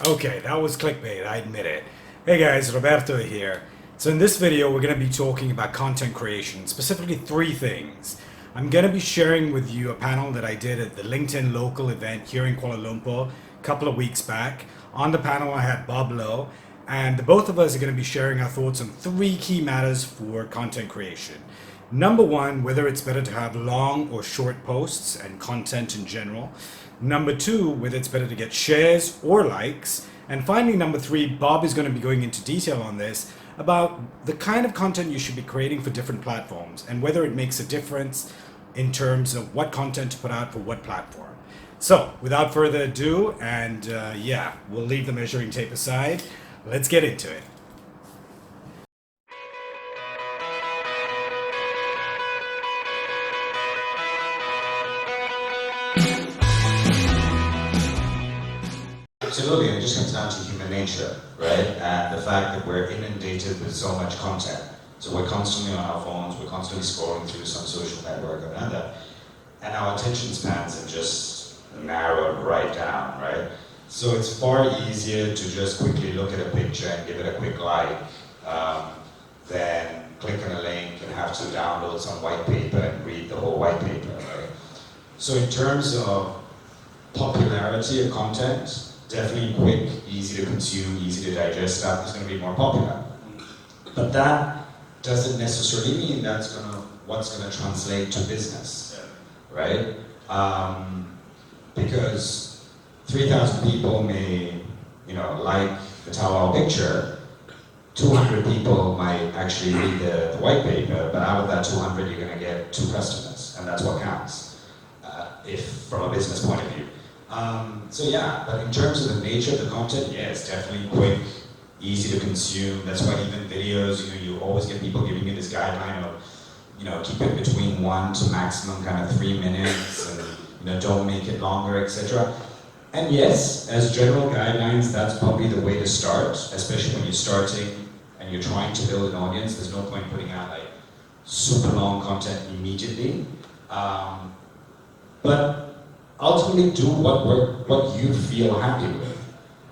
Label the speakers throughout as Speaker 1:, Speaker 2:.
Speaker 1: Okay, that was clickbait, I admit it. Hey guys, Roberto here. So in this video, we're going to be talking about content creation, specifically three things. I'm going to be sharing with you a panel that I did at the LinkedIn local event here in Kuala Lumpur a couple of weeks back. On the panel, I had Bob Lowe, and the both of us are going to be sharing our thoughts on three key matters for content creation. Number one, whether it's better to have long or short posts and content in general. Number two, whether it's better to get shares or likes. And finally, number three, Bob is going to be going into detail on this about the kind of content you should be creating for different platforms and whether it makes a difference in terms of what content to put out for what platform. So, without further ado, and we'll leave the measuring tape aside. Let's get into it.
Speaker 2: Absolutely, and it just comes down to human nature, right? And the fact that we're inundated with so much content. So we're constantly on our phones, we're constantly scrolling through some social network or another, and our attention spans have just narrowed right down, right? So it's far easier to just quickly look at a picture and give it a quick like, than click on a link and have to download some white paper and read the whole white paper, right? So in terms of popularity of content, definitely quick, easy to consume, easy to digest stuff is going to be more popular. But that doesn't necessarily mean that's what's going to translate to business, right? Because 3,000 people may, like the Tawau picture. 200 people might actually read the white paper, but out of that 200, you're going to get 2 customers, and that's what counts, if from a business point of view. But in terms of the nature of the content, yeah, it's definitely quick, easy to consume. That's why even videos, you always get people giving you this guideline of, keep it between 1 to maximum kind of 3 minutes, and don't make it longer, etc. And yes, as general guidelines, that's probably the way to start, especially when you're starting and you're trying to build an audience. There's no point putting out like super long content immediately. But ultimately do what you feel happy with.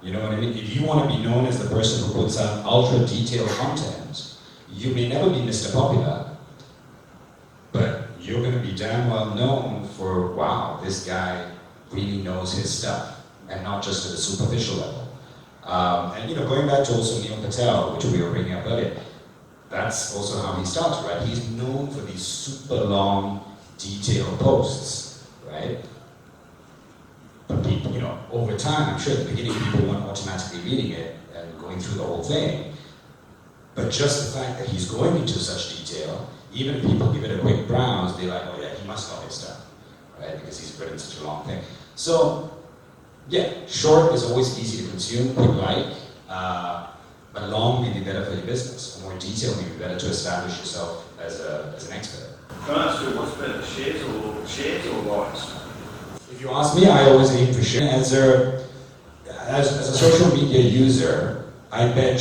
Speaker 2: You know what I mean? If you want to be known as the person who puts out ultra detailed content, you may never be Mr. Popular, but you're going to be damn well known for, wow, this guy really knows his stuff, and not just at a superficial level. Going back to also Neil Patel, which we were bringing up earlier, that's also how he started, right? He's known for these super long, detailed posts, right? But people, over time, I'm sure at the beginning people weren't automatically reading it and going through the whole thing. But just the fact that he's going into such detail, even if people give it a quick browse, they're like, oh yeah, he must know his stuff, right? Because he's written such a long thing. So, yeah, short is always easy to consume, quick like, but long may be better for your business. More detail may be better to establish yourself as an expert.
Speaker 3: Can I ask you what's better, shares or likes?
Speaker 2: If you ask me, I always aim for share. As a social media user, I bet,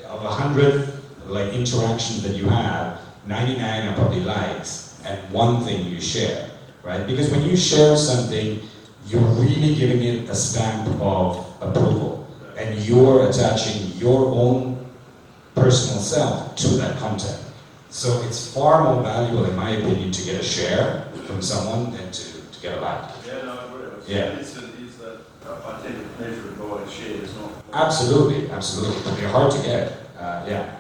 Speaker 2: of 100 interactions that you have, 99 are probably likes, and one thing you share, right? Because when you share something, you're really giving it a stamp of approval, and you're attaching your own personal self to that content. So it's far more valuable, in my opinion, to get a share from someone than to get a like.
Speaker 3: Yeah, no, I agree.
Speaker 2: Yeah.
Speaker 3: I tend to measure it by shares, not...
Speaker 2: Absolutely, but they're hard to get,
Speaker 4: I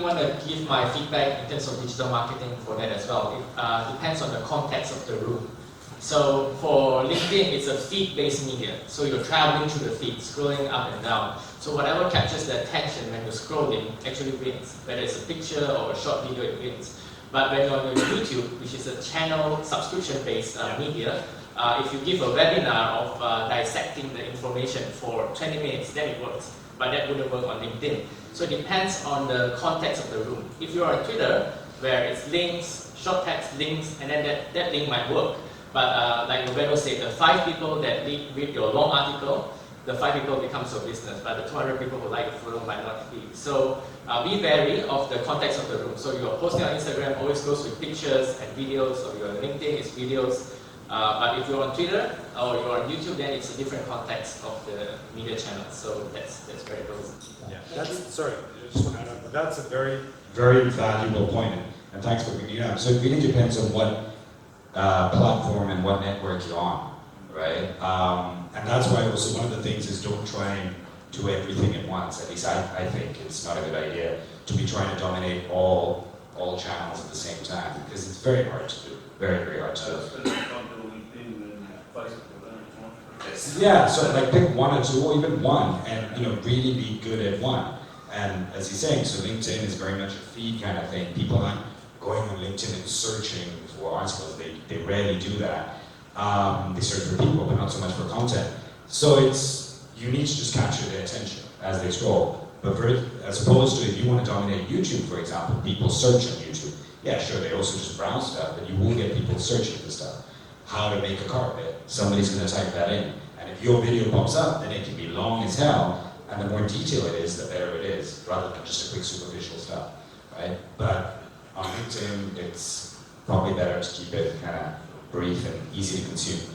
Speaker 4: want to give my feedback in terms of digital marketing for that as well. It depends on the context of the room. So for LinkedIn, it's a feed-based media. So you're traveling through the feed, scrolling up and down. So whatever captures the attention when you're scrolling actually wins. Whether it's a picture or a short video, it wins. But when you're on YouTube, which is a channel subscription-based media, if you give a webinar of dissecting the information for 20 minutes, then it works. But that wouldn't work on LinkedIn. So it depends on the context of the room. If you're on Twitter, where it's links, short text links, and then that link might work. But like Roberto said, the 5 people that read your long article, the 5 people becomes your business, but the 200 people who like the photo might not be. So be wary of the context of the room. So you're posting on Instagram always goes with pictures and videos, or your LinkedIn is videos. But if you're on Twitter or you're on YouTube, then it's a different context of the media channel. So that's very close.
Speaker 1: Yeah, sorry, I just want to add on, but that's a very
Speaker 2: Very valuable point, and thanks for bringing it up. So it really depends on what platform and what network you're on, right? And that's why also one of the things is don't try and do everything at once. At least I think it's not a good idea to be trying to dominate all channels at the same time, because it's very hard to do. Very, very hard to do. Yeah, so like pick one or two, or even one, and really be good at one. And as he's saying, so LinkedIn is very much a feed kind of thing. People aren't going on LinkedIn and searching for articles. They rarely do that. They search for people, but not so much for content. So you need to just capture their attention as they scroll. But as opposed to if you want to dominate YouTube, for example, people search on YouTube. Yeah, sure, they also just browse stuff, but you will get people searching for stuff. How to make a carpet. Somebody's going to type that in. And if your video pops up, then it can be long as hell. And the more detailed it is, the better it is, rather than just a quick superficial stuff, right? But on LinkedIn, it's probably better to keep it kind of brief and easy to consume.